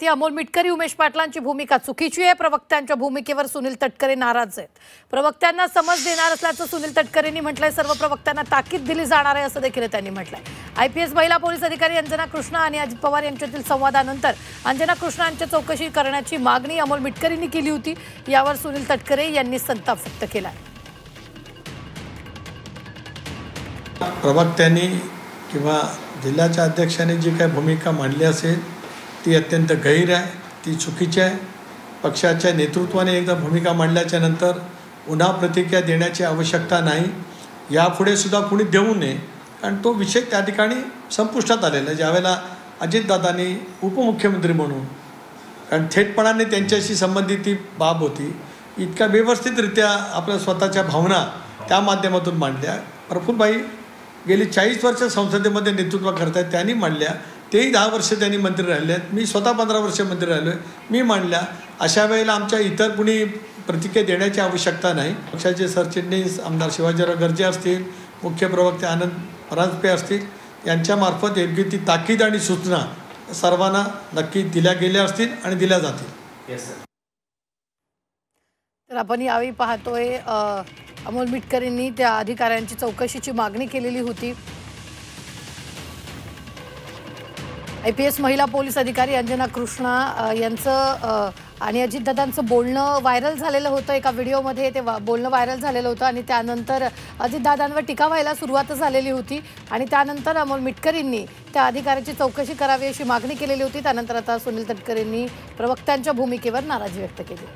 ती अमोल मिटकरी उमेश पाटलांची भूमिका चुकीची आहे। प्रवक्त्यांच्या भूमिकेवर सुनील तटकरे नाराज आहेत। प्रवक्त्यांना समज देणार असल्याचं सुनील तटकरेंनी म्हटलंय। सर्व प्रवक्त्यांना ताकीद दिली जाणार आहे असं देखील त्यांनी म्हटलंय। आयपीएस महिला पोलीस अधिकारी अंजना कृष्णा आणि अजित पवार यांच्यातील संवादानंतर अंजना कृष्णा यांची चौकशी करण्याची मागणी अमोल मिटकरींनी केली होती। यावर सुनील तटकरे यांनी संताप व्यक्त केला। प्रवक्त्यांनी किंवा जिल्ह्याच्या अध्यक्षांनी जी काही भूमिका मांडली असेल ती अत्यंत गैर आहे, ती चुकीची आहे। पक्षाच्या नेतृत्वाने एकदा भूमिका मांडल्याच्या नंतर पुन्हा प्रतिक्रिया देण्याची आवश्यकता नाही। यापुढे सुद्धा कुणी देऊ नये, कारण तो विषय त्या ठिकाणी संपुष्टात आलेला आहे। ज्यावेळेला अजितदादांनी उपमुख्यमंत्री म्हणून, कारण थेटपणाने त्यांच्याशी संबंधित ती बाब होती, इतक्या व्यवस्थितरित्या आपल्या स्वतःच्या भावना त्या माध्यमातून मांडल्या। प्रफुल्लभाई गेली 40 वर्ष संसदेमध्ये नेतृत्व करत आहेत, त्यांनी मांडल्या। तेही 10 वर्ष त्यांनी मंत्री राहिले आहेत, मी स्वतः 15 वर्ष मंत्री राहिलो आहे, मी मांडल्या। अशा वेळेला आमच्या इतर कुणी प्रतिक्रिया देण्याची आवश्यकता नाही। पक्षाचे सरचिटणीस आमदार शिवाजीराव गर्जे असतील, मुख्य प्रवक्ते आनंद परांजपे असतील, यांच्यामार्फत योग्य ती ताकीद आणि सूचना सर्वांना नक्की दिल्या गेल्या असतील आणि दिल्या जातील। तर आपण यावेळी पाहतोय अमोल मिटकरींनी त्या अधिकाऱ्यांची चौकशीची मागणी केलेली होती। आयपीएस महिला पोलीस अधिकारी अंजना कृष्णा यांचं आणि अजितदादांचं बोलणं व्हायरल झालेलं होतं। एका व्हिडिओमध्ये ते बोलणं व्हायरल झालेलं होतं आणि त्यानंतर अजितदादांवर टीका व्हायला सुरुवात झालेली होती आणि त्यानंतर अमोल मिटकरींनी त्या अधिकाऱ्याची चौकशी करावी अशी मागणी केलेली होती। त्यानंतर आता सुनील तटकरेंनी प्रवक्त्यांच्या भूमिकेवर नाराजी व्यक्त केली।